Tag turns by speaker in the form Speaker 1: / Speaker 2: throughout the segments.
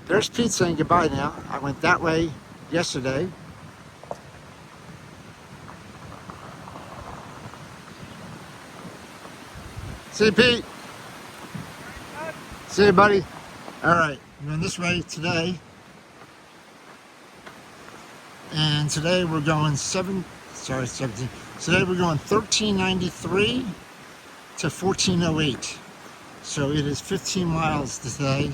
Speaker 1: There's Pete saying goodbye now. I went that way yesterday. See you, Pete. See you, buddy. All right, we're going this way today. And today we're going 17. Today we're going 1393 to 1408. So it is 15 miles today.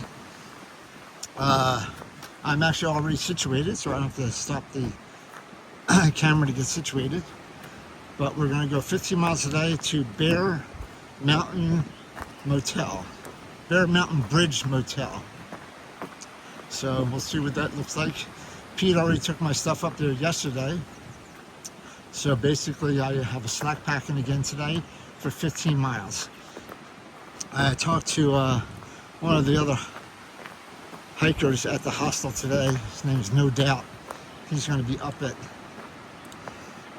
Speaker 1: I'm actually already situated, so I don't have to stop the camera to get situated. But we're going to go 15 miles today to Bear Mountain Motel. Bear Mountain Bridge Motel. So we'll see what that looks like. Pete already took my stuff up there yesterday. So basically I have a Slackpacking again today for 15 miles. I talked to one of the other hikers at the hostel today. His name's No Doubt. He's going to be up at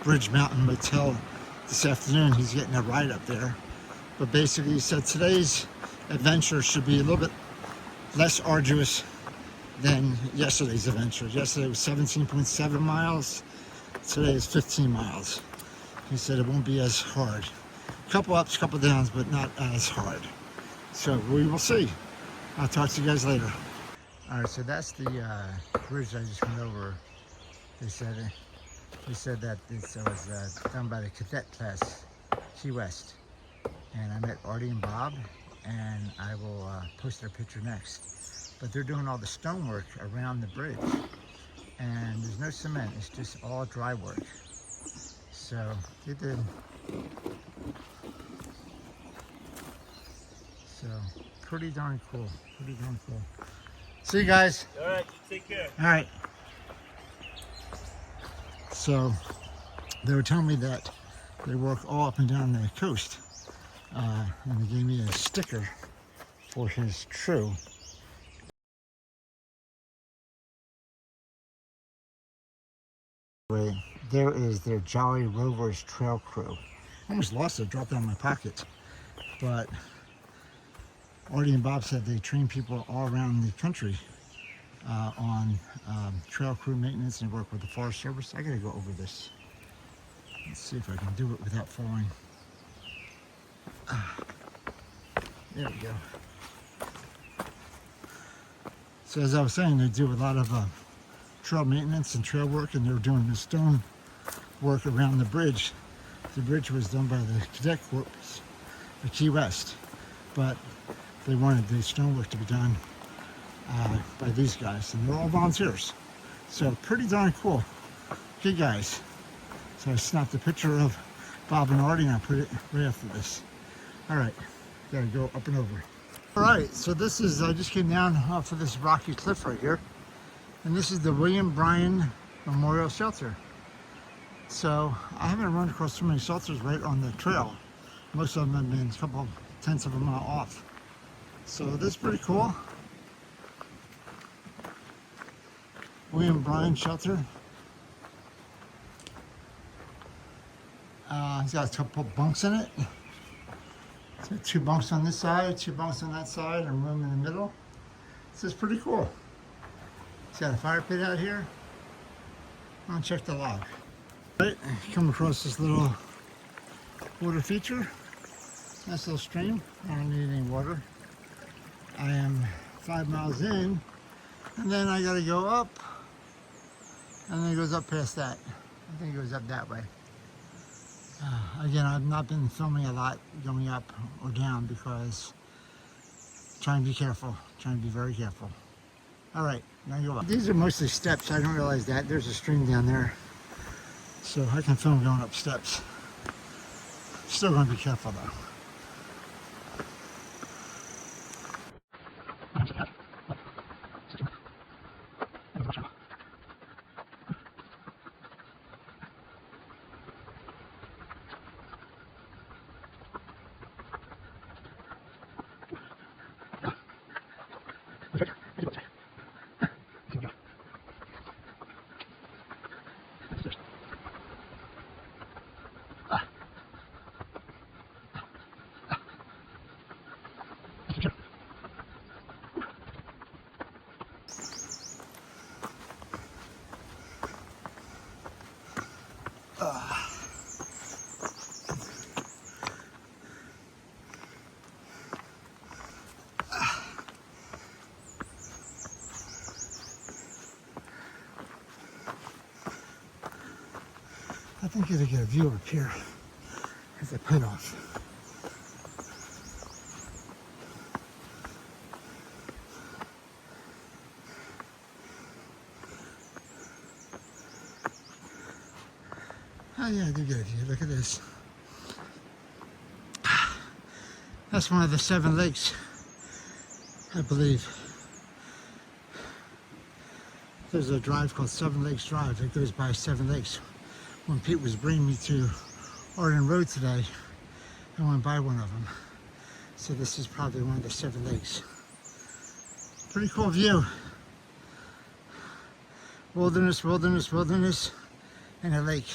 Speaker 1: Bridge Mountain Motel this afternoon. He's getting a ride up there. But basically he said today's adventure should be a little bit less arduous than yesterday's adventure. Yesterday was 17.7 miles. Today is 15 miles. He said it won't be as hard. A couple ups, couple downs, but not as hard. So we will see. I'll talk to you guys later. All right, so that's the bridge I just went over. They said that this was done by the cadet class, Key West. And I met Arden and Bob, and I will post their picture next. But they're doing all the stonework around the bridge, and there's no cement, it's just all dry work. So they did. So pretty darn cool, pretty darn cool. See you guys.
Speaker 2: All right, you take care.
Speaker 1: All right. So they were telling me that they work all up and down the coast. And they gave me a sticker for his thru. There is their Jolly Rovers trail crew. I almost lost it, dropped it in my pocket. But Arden and Bob said they train people all around the country on trail crew maintenance and work with the Forest Service. I gotta go over this. Let's see if I can do it without falling. There we go. So as I was saying, they do a lot of trail maintenance and trail work, and they're doing the stone work around the bridge. The bridge was done by the Cadet Corps, the Key West, but they wanted the stone work to be done by these guys, and they're all volunteers. So pretty darn cool. Good guys. So I snapped a picture of Bob and Arden, and I put it right after this. All right, gotta go up and over. All right, so this is, I just came down off of this rocky cliff right here, and this is the William Bryan Memorial Shelter. So I haven't run across too many shelters right on the trail. Most of them have been a couple tenths of a mile off. So this is pretty cool. William Bryan Shelter. He's got a couple bunks in it. It's got 2 bunks on this side, 2 bunks on that side, and room in the middle. This is pretty cool. It's got a fire pit out here. I'll check the log. Right, come across this little water feature. Nice little stream. I don't need any water. I am 5 miles in, and then I gotta go up, and then it goes up past that. I think it goes up that way. Again, I've not been filming a lot going up or down because I'm trying to be careful, trying to be very careful. All right, now you go up. These are mostly steps. I don't realize that. There's a stream down there. So I can film going up steps. Still going to be careful though. I'm gonna get a view up here as I put off. Oh yeah, I do get a view. Look at this. That's one of the 7 lakes, I believe. There's a drive called 7 Lakes Drive that goes by 7 Lakes. When Pete was bringing me to Arden Rd today, I went by one of them. So this is probably one of the 7 lakes. Pretty cool view. Wilderness, wilderness, wilderness, and a lake.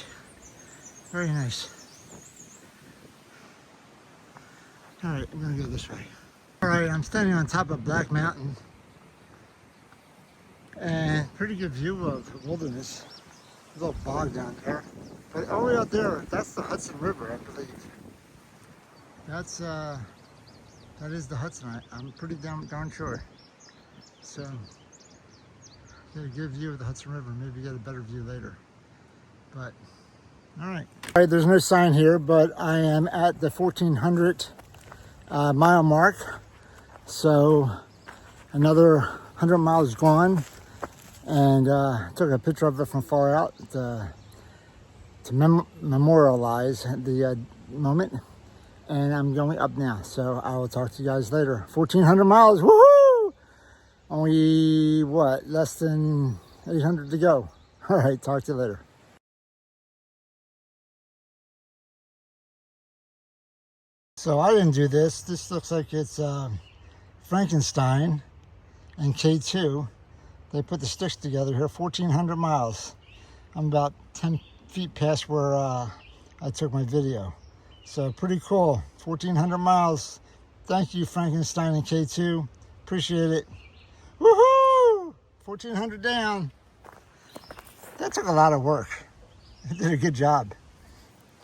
Speaker 1: Very nice. All right, I'm gonna go this way. All right, I'm standing on top of Black Mountain. And pretty good view of wilderness. A little bog down there. But all the way out there, that's the Hudson River, I believe. That is the Hudson. I'm pretty darn sure. So, get a good view of the Hudson River. Maybe get a better view later. But, all right. All right, there's no sign here, but I am at the 1400 mile mark. So, another 100 miles gone. And took a picture of it from far out to memorialize the moment. And I'm going up now, so I will talk to you guys later. 1,400 miles, woohoo! Only, what, less than 800 to go. All right, talk to you later. So I didn't do this. This looks like it's Frankenstein and K2. They put the sticks together here, 1,400 miles. I'm about 10 feet past where I took my video. So pretty cool, 1,400 miles. Thank you, Frankenstein and K2. Appreciate it. Woohoo! 1,400 down. That took a lot of work. They did a good job.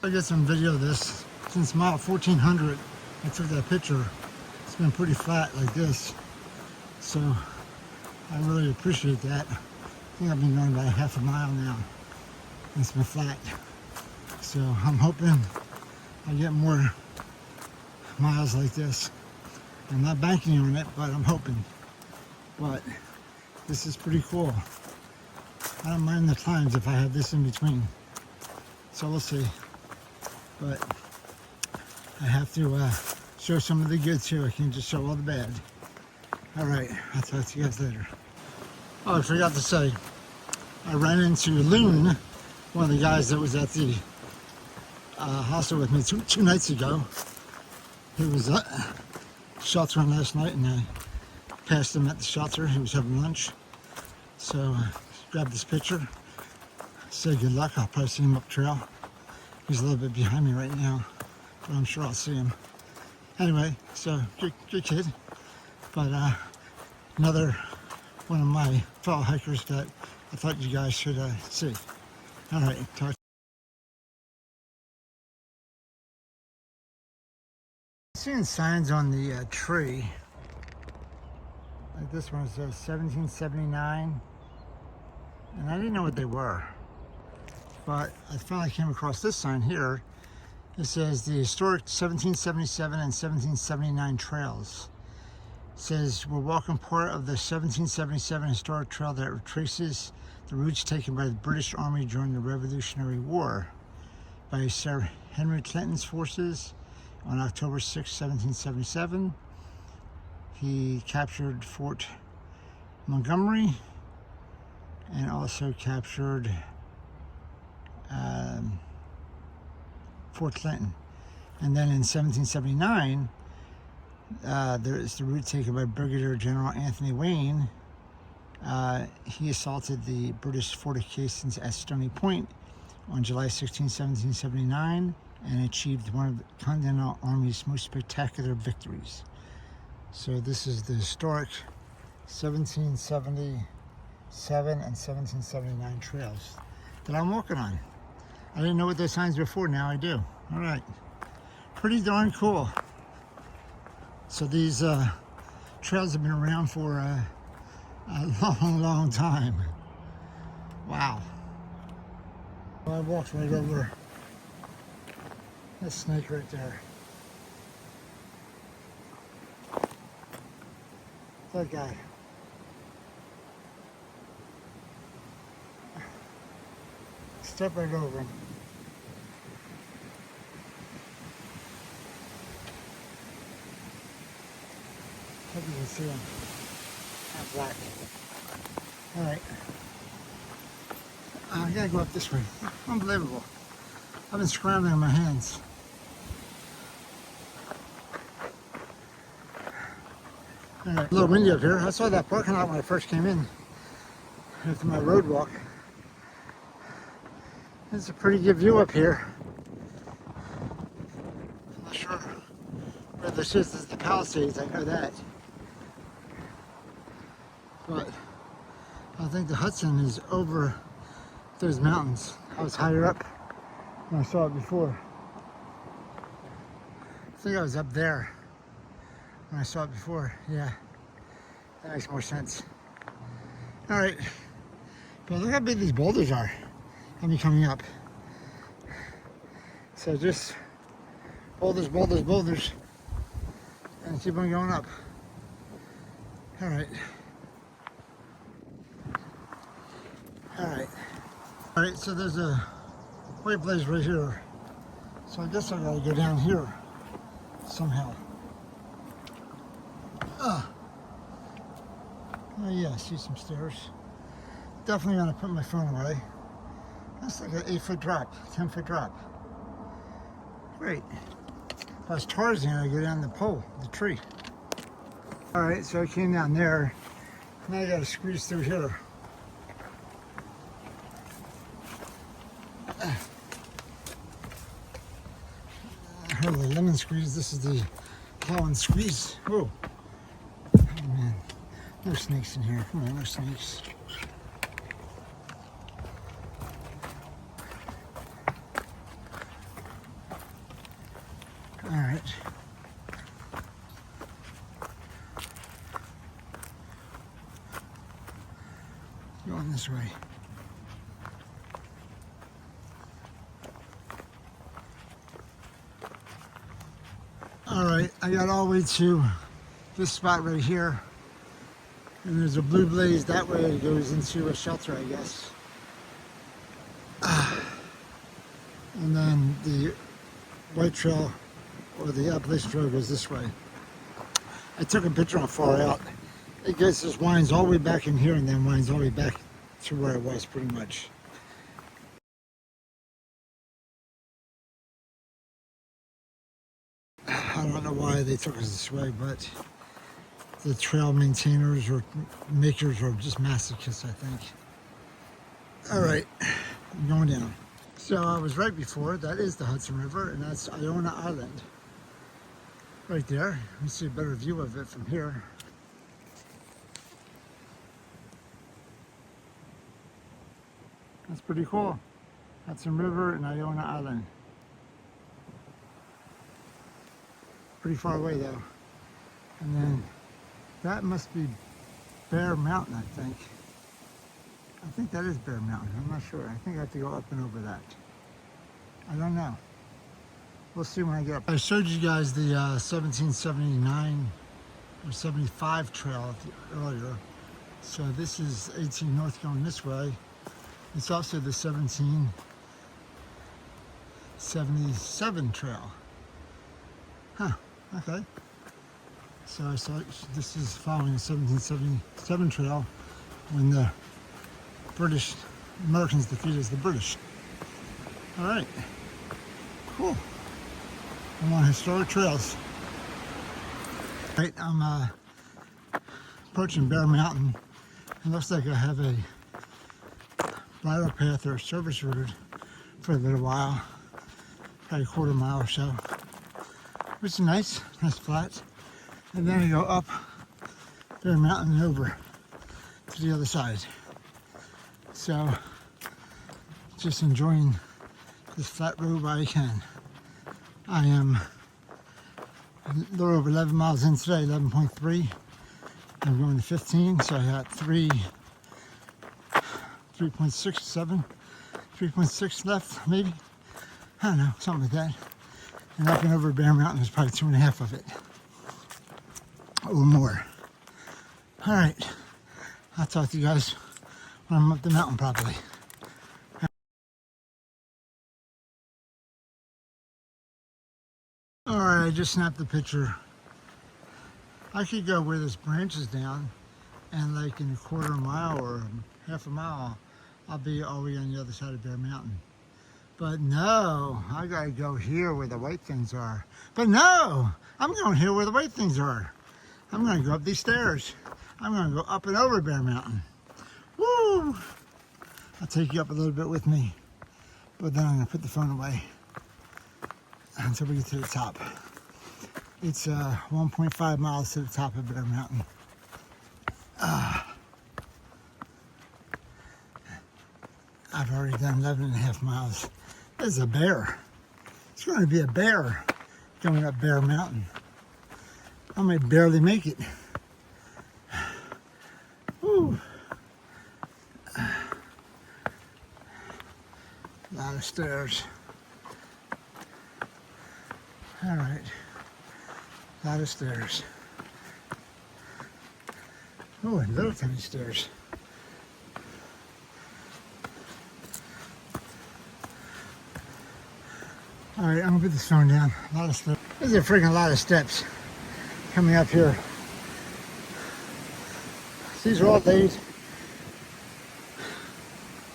Speaker 1: I get some video of this. Since mile 1,400, I took that picture. It's been pretty flat like this. So I really appreciate that. I think I've been going about half a mile now. It's been flat. So I'm hoping I get more miles like this. I'm not banking on it, but I'm hoping. But this is pretty cool. I don't mind the times if I have this in between. So we'll see. But I have to show some of the good too. I can't just show all the bad. All right, I'll talk to you guys later. Oh, I forgot to say, I ran into Loon, one of the guys that was at the hostel with me two nights ago. He was sheltering last night, and I passed him at the shelter. He was having lunch. So I grabbed this picture, said good luck. I'll probably see him up trail. He's a little bit behind me right now, but I'm sure I'll see him. Anyway, so good kid. But another one of my fellow hikers that I thought you guys should see. All right, talk. Seeing signs on the tree, like this one says 1779, and I didn't know what they were, but I finally came across this sign here. It says the historic 1777 and 1779 trails. It says we're walking part of the 1777 historic trail that retraces the routes taken by the British Army during the Revolutionary War by Sir Henry Clinton's forces on October 6, 1777. He captured Fort Montgomery and also captured Fort Clinton. And then in 1779, there is the route taken by Brigadier General Anthony Wayne. He assaulted the British fortifications at Stony Point on July 16, 1779, and achieved one of the Continental Army's most spectacular victories. So this is the historic 1777 and 1779 trails that I'm walking on. I didn't know what those signs were for, now I do. All right, pretty darn cool. So these trails have been around for a long time. Wow. Well, I walked right over That snake right there. That guy. Step right over him. Hope you can see him. Not black. Alright. I gotta go up this way. Unbelievable. I've been scrambling on my hands. Alright, a little windy up here. I saw that parking lot when I first came in after my road walk. It's a pretty good view up here. I'm not sure where this is. This is the Palisades, I know that. But I think the Hudson is over those mountains. I was higher up when I saw it before. I think I was up there when I saw it before. Yeah, that makes more sense. All right, but look how big these boulders are. I'll be coming up. So just boulders, boulders, boulders, and keep on going up. All right. All right, so there's a white blaze right here. So I guess I gotta go down here somehow. Oh yeah, I see some stairs. Definitely gonna put my phone away. That's like an 8-foot drop, 10-foot drop. Great. If I was Tarzan, I'd go down the pole, the tree. All right, so I came down there. Now I gotta squeeze through here. I heard the lemon squeeze. This is the plowing squeeze. Whoa. Oh man. No snakes in here. Come on, no snakes. Alright. Going this way. Alright, I got all the way to this spot right here. And there's a blue blaze that way. It goes into a shelter, I guess. And then the white trail, or the Appalachian Trail, goes this way. I took a picture on far out. It goes, just winds all the way back in here and then winds all the way back to where it was pretty much. I don't know why they took us this way, but the trail maintainers or makers are just masochists, I think. All right, I'm going down. So I was right before, that is the Hudson River, and that's Iona Island. Right there. You can see a better view of it from here. That's pretty cool. Hudson River and Iona Island. Pretty far away though. And then that must be Bear Mountain, I think. I think that is Bear Mountain. I'm not sure. I think I have to go up and over that. I don't know. We'll see when I get up. I showed you guys the 1779 or 75 trail earlier. So this is 18 north going this way. It's also the 1777 trail. Huh, okay. So I saw this is following the 1777 trail when the Americans defeated the British. All right, cool. I'm on historic trails. Right, I'm approaching Bear Mountain. It looks like I have a bridle path or service route for a little while, probably a quarter mile or so, which is nice flat. And then I go up Bear Mountain and over to the other side. So, just enjoying this flat road while I can. I am a little over 11 miles in today, 11.3. I'm going to 15, so I got 3.6 left, maybe. I don't know, something like that. And up and over Bear Mountain is probably 2.5 of it. Or more. Alright. I'll talk to you guys when I'm up the mountain probably. Alright, I just snapped the picture. I could go where this branch is down, and like in a quarter mile or half a mile, I'll be all the way on the other side of Bear Mountain. But no, I gotta go here where the white things are. But no, I'm going here where the white things are. I'm gonna go up these stairs. I'm gonna go up and over Bear Mountain. Woo! I'll take you up a little bit with me, but then I'm gonna put the phone away until we get to the top. It's 1.5 miles to the top of Bear Mountain. I've already done 11.5 miles. There's a bear. It's going to be a bear going up Bear Mountain. I might barely make it. Woo. A lot of stairs. All right. A lot of stairs. Oh, and little tiny stairs. All right, I'm gonna put this phone down. A lot of steps. There's a freaking lot of steps coming up here. These are all days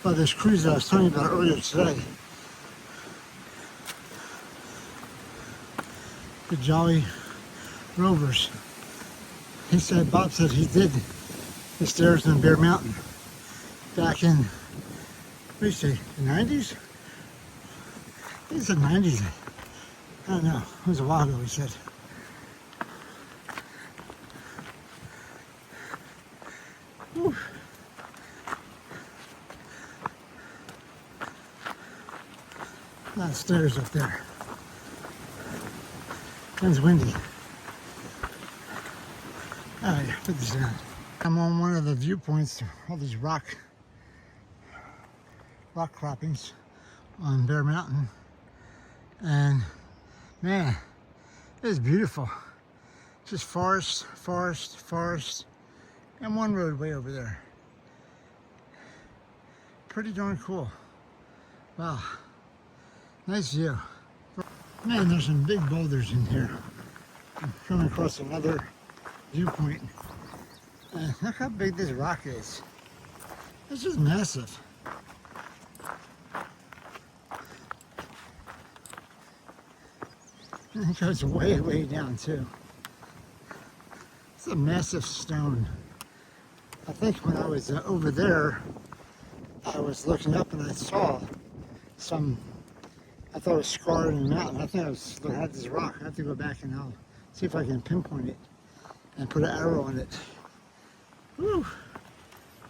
Speaker 1: by this cruise that I was telling you about earlier today. The Jolly Rovers. Bob said he did the stairs in Bear Mountain back in, what do you say, the 90s? He said 90s. I don't know. It was a while ago, he said. Whew. A lot of stairs up there. It's windy. Alright, put this down. I'm on one of the viewpoints, all these rock croppings on Bear Mountain. And man, it is beautiful. Just forest, forest, forest, and one road way over there. Pretty darn cool. Wow, nice view. Man, there's some big boulders in here. I'm coming across another viewpoint. Look how big this rock is. It's just massive. And it goes way, way down too. It's a massive stone. I think when I was over there, I was looking up and I saw some, I thought it was scarred in the mountain. I think I was looking at this rock. I have to go back and I'll see if I can pinpoint it and put an arrow on it. Woo!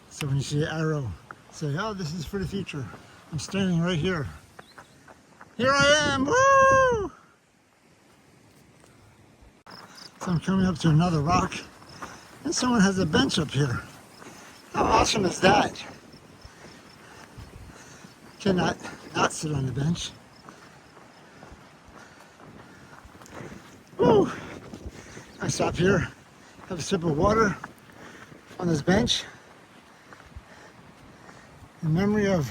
Speaker 1: So when you see an arrow, say, oh, this is for the future. I'm standing right here. Here I am! Woo! So I'm coming up to another rock, and someone has a bench up here. How awesome is that? Cannot not sit on the bench. Woo! I stop here, have a sip of water on this bench in memory of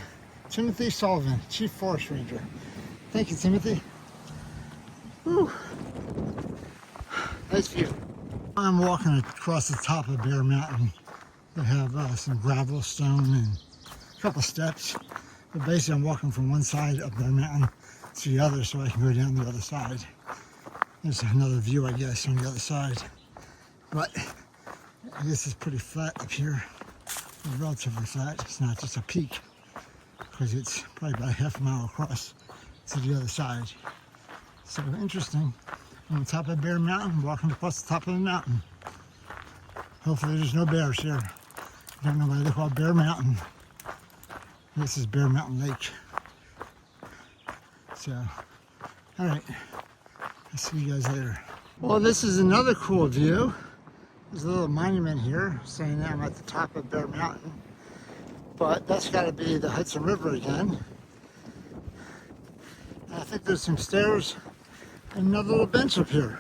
Speaker 1: Timothy Sullivan, Chief Forest Ranger. Thank you, Timothy. Woo! Nice view. I'm walking across the top of Bear Mountain. They have some gravel, stone, and a couple steps. But basically I'm walking from one side of Bear Mountain to the other so I can go down the other side. There's another view, I guess, on the other side. But I guess it's pretty flat up here. It's relatively flat. It's not just a peak because it's probably about half a mile across to the other side. So interesting. I'm on top of Bear Mountain, walking across the top of the mountain. Hopefully there's no bears here. I don't know why they call it Bear Mountain. This is Bear Mountain Lake. So, all right. I'll see you guys later. Well, this is another cool view. There's a little monument here saying that I'm at the top of Bear Mountain. But that's got to be the Hudson River again. And I think there's some stairs Another little bench up here.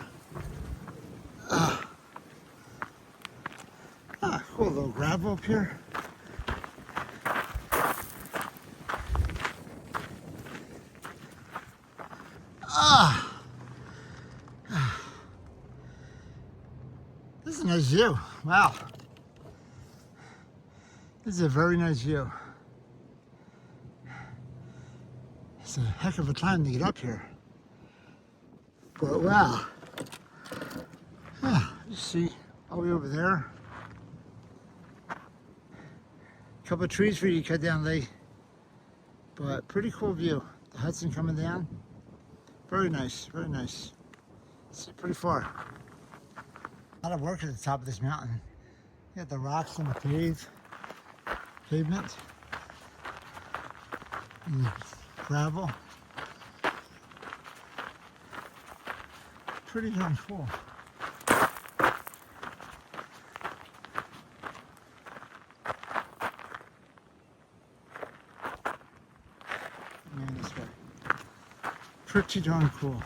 Speaker 1: Cool little gravel up here. This is a nice view. Wow. This is a very nice view. It's a heck of a time to get up here. But wow. You see all the way over there. A couple of trees for you to cut down late. But pretty cool view. The Hudson coming down. Very nice, very nice. See pretty far. A lot of work at the top of this mountain. You got the rocks and the pavement. And the gravel. Pretty darn cool. And this way. Pretty darn cool.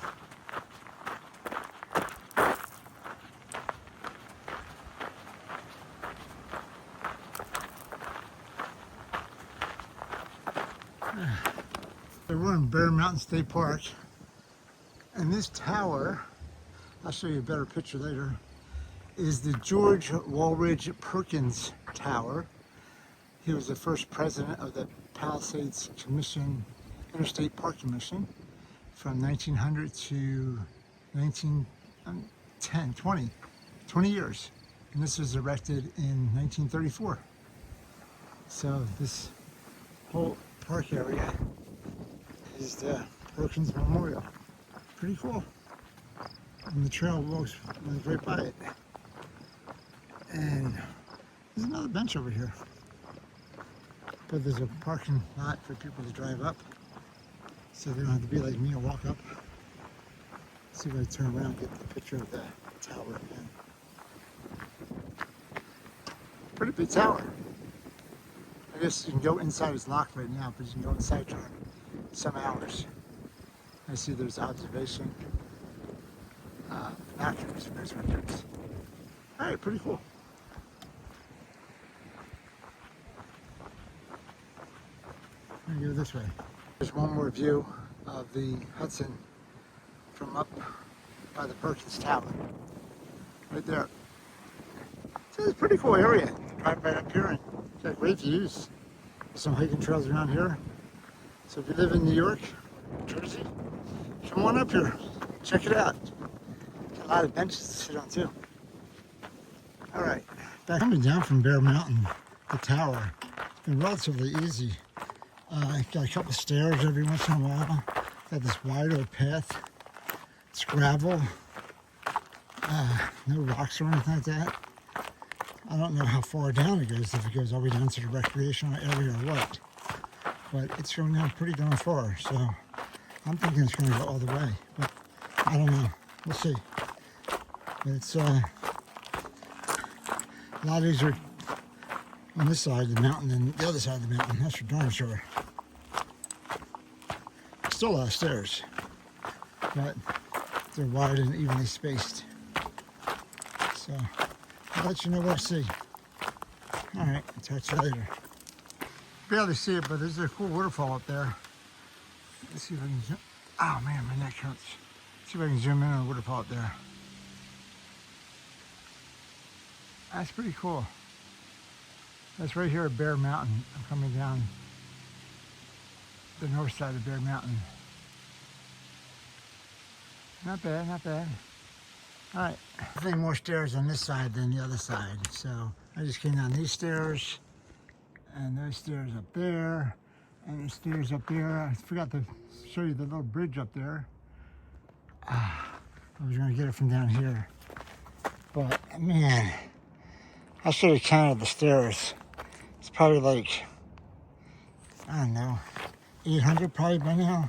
Speaker 1: We're in Bear Mountain State Park, and this tower, I'll show you a better picture later, is the George Walridge Perkins Tower. He was the first president of the Palisades Commission, Interstate Park Commission, from 1900 to 20 years. And this was erected in 1934. So this whole park area is the Perkins Memorial. Pretty cool. And the trail walks right by it. And there's another bench over here. But there's a parking lot for people to drive up. So they don't have to be like me and walk up. Let's see if I turn around and get the picture of the tower again. Pretty big tower. I guess you can go inside, it's locked right now, but you can go inside during some hours. I see there's observation, binoculars, and there's windows. All right, pretty cool. I'm gonna go this way. There's one more view of the Hudson from up by the Perkins Tower. Right there. So it's a pretty cool area. Drive right up here and got great views. There's some hiking trails around here. So if you live in New York, Jersey, come on up here. Check it out. Got a lot of benches to sit on too. All right, back coming down from Bear Mountain, the tower, it's been relatively easy. Got a couple stairs every once in a while. Got this wide old path. It's gravel. No rocks or anything like that. I don't know how far down it goes, if it goes all the way down to the recreational area or what. But it's going down pretty darn far, so I'm thinking it's going to go all the way. But I don't know. We'll see. But it's a lot easier on this side of the mountain than the other side of the mountain. That's for darn sure. Still a lot of stairs, but they're wide and evenly spaced. So I'll let you know what I see. All right, I'll talk to you later. Barely see it, but there's a cool waterfall up there. Let's see if I can zoom. Oh man, my neck hurts. Let's see if I can zoom in on the waterfall up there. That's pretty cool. That's right here at Bear Mountain. I'm coming down the north side of Bear Mountain. Not bad, not bad. All right, I think more stairs on this side than the other side. So I just came down these stairs, and those stairs up there, and the stairs up there. I forgot to show you the little bridge up there. I was gonna get it from down here, but man, I should have counted the stairs. It's probably like, I don't know, 800 probably by now.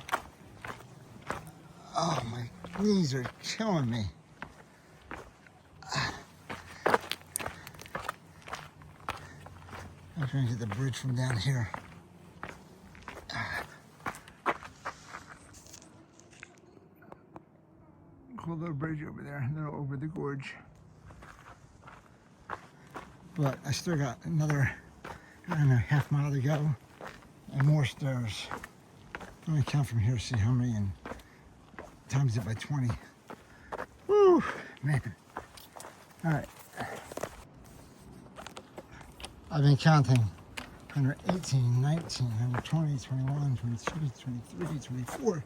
Speaker 1: Oh, my knees are killing me. I'm trying to get the bridge from down here. bridge over there, a little over the gorge. But I still got another, I don't know, half mile to go and more stairs. I'm gonna count from here to see how many and times it by 20. Woo, man. All right. I've been counting 118, 19, 120, 21, 22, 23, 24,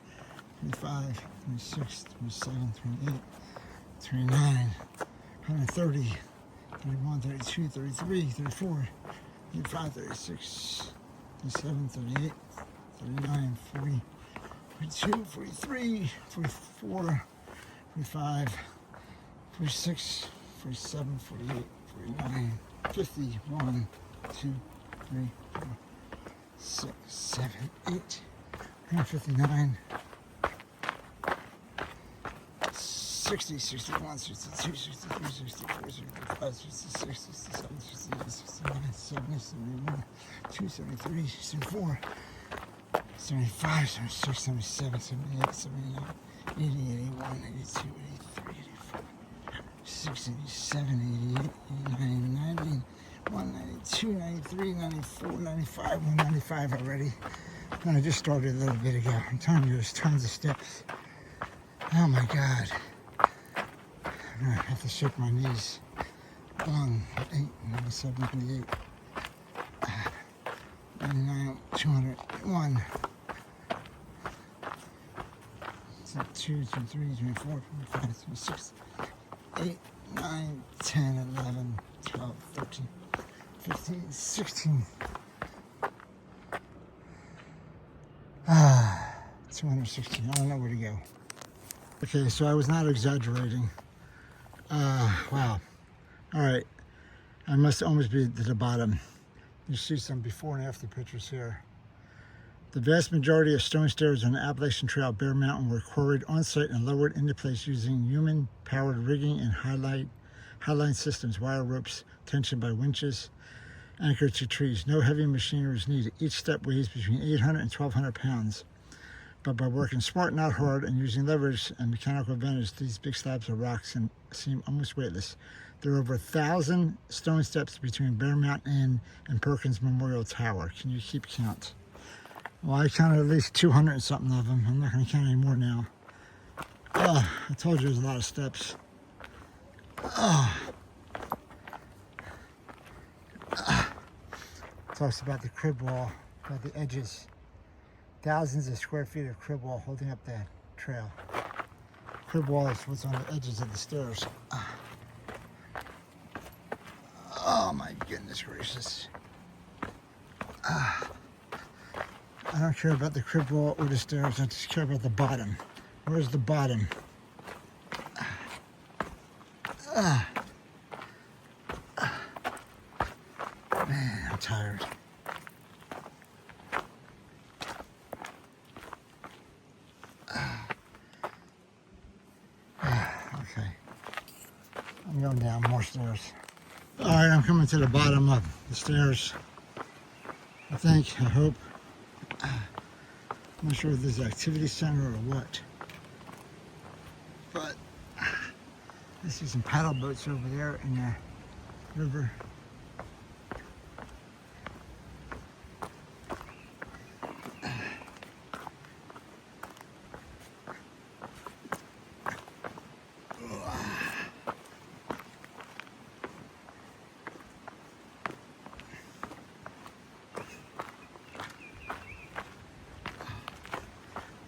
Speaker 1: 25, 26, 27, 28, 29, 130, 31, 32, 33, 34, 35, 36, 37, 38, 39, 40, 42, 43, 44, 45, 46, 47, 48, 49, 50, 1, 2, 3, 4, 6, 7, 8, 159, 60, 61, 62, 63, 64, 65, 66, 67, 68, 69, 70, 71, 2, 73, 74, 75, 76, 77, 78, 79, 80, 81, 82, 83, 84, 86, 87, 88, 89, 90, 192, 93, 94, 95, 195 already. And I just started a little bit ago. I'm telling you, there's tons of steps. Oh my God. I'm gonna have to shake my knees. 1, 8, 97, 98, 99, 200, 1, 2, 3, 24, 25, 26, 8, 9, 10, 11, 12, 13, 15, 16. 216. I don't know where to go. Okay, so I was not exaggerating. Wow. All right. I must almost be to the bottom. You see some before and after pictures here. The vast majority of stone stairs on the Appalachian Trail, Bear Mountain, were quarried on site and lowered into place using human-powered rigging and highline systems, wire ropes, tensioned by winches, anchored to trees. No heavy machinery is needed. Each step weighs between 800 and 1,200 pounds. But by working smart, not hard, and using leverage and mechanical advantage, these big slabs of rocks can seem almost weightless. There are over 1,000 stone steps between Bear Mountain Inn and Perkins Memorial Tower. Can you keep count? Well, I counted at least 200 and something of them. I'm not going to count any more now. I told you there's a lot of steps. Talks about the crib wall, about the edges. Thousands of square feet of crib wall holding up the trail. Crib wall is what's on the edges of the stairs. Oh my goodness gracious. I don't care about the crib wall or the stairs, I just care about the bottom. Where's the bottom? Man, I'm tired. Okay. I'm going down more stairs. All right, I'm coming to the bottom of the stairs. I think, I hope. I'm not sure if this is an activity center or what. But I see some paddle boats over there in the river.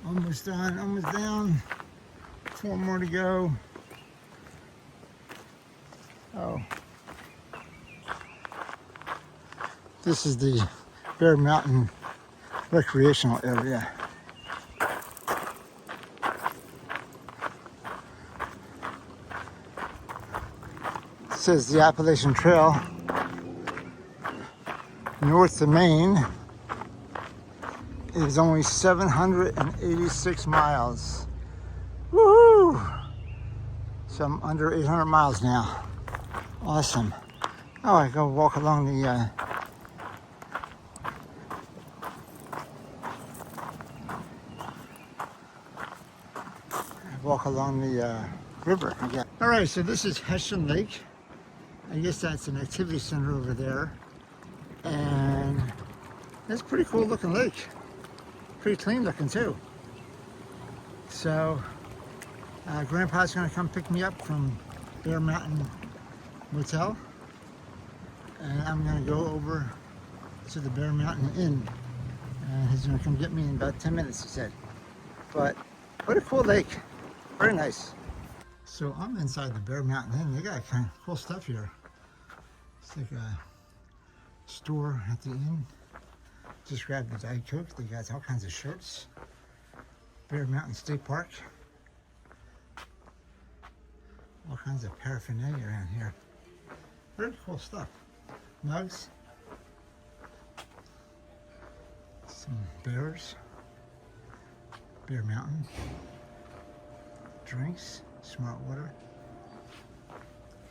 Speaker 1: Almost done, almost down. 4 more to go. Oh. This is the Bear Mountain recreational area. It says the Appalachian Trail north to Maine is only 786 miles. Woohoo! So I'm under 800 miles now. Awesome. Oh, I go walk along the river again. All right, so this is Hession Lake. I guess that's an activity center over there. And it's a pretty cool looking lake. Pretty clean looking too. So Grandpa's gonna come pick me up from Bear Mountain Motel. And I'm gonna go over to the Bear Mountain Inn. And he's gonna come get me in about 10 minutes, he said. But what a cool lake. Very nice. So I'm inside the Bear Mountain Inn. They got kind of cool stuff here. It's like a store at the inn. Just grabbed the Diet Coke. They got all kinds of shirts. Bear Mountain State Park. All kinds of paraphernalia around here. Very cool stuff. Mugs. Some bears. Bear Mountain. Drinks. Smart water.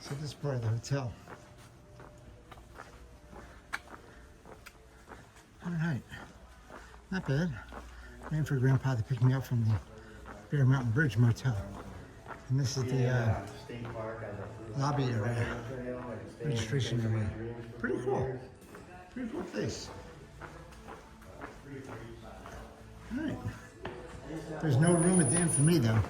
Speaker 1: So this is part of the hotel. Alright. Not bad. Waiting for Grandpa to pick me up from the Bear Mountain Bridge Motel. And this is the lobby area. Registration area. Pretty cool. Pretty cool place. Alright. There's no room at the inn for me though.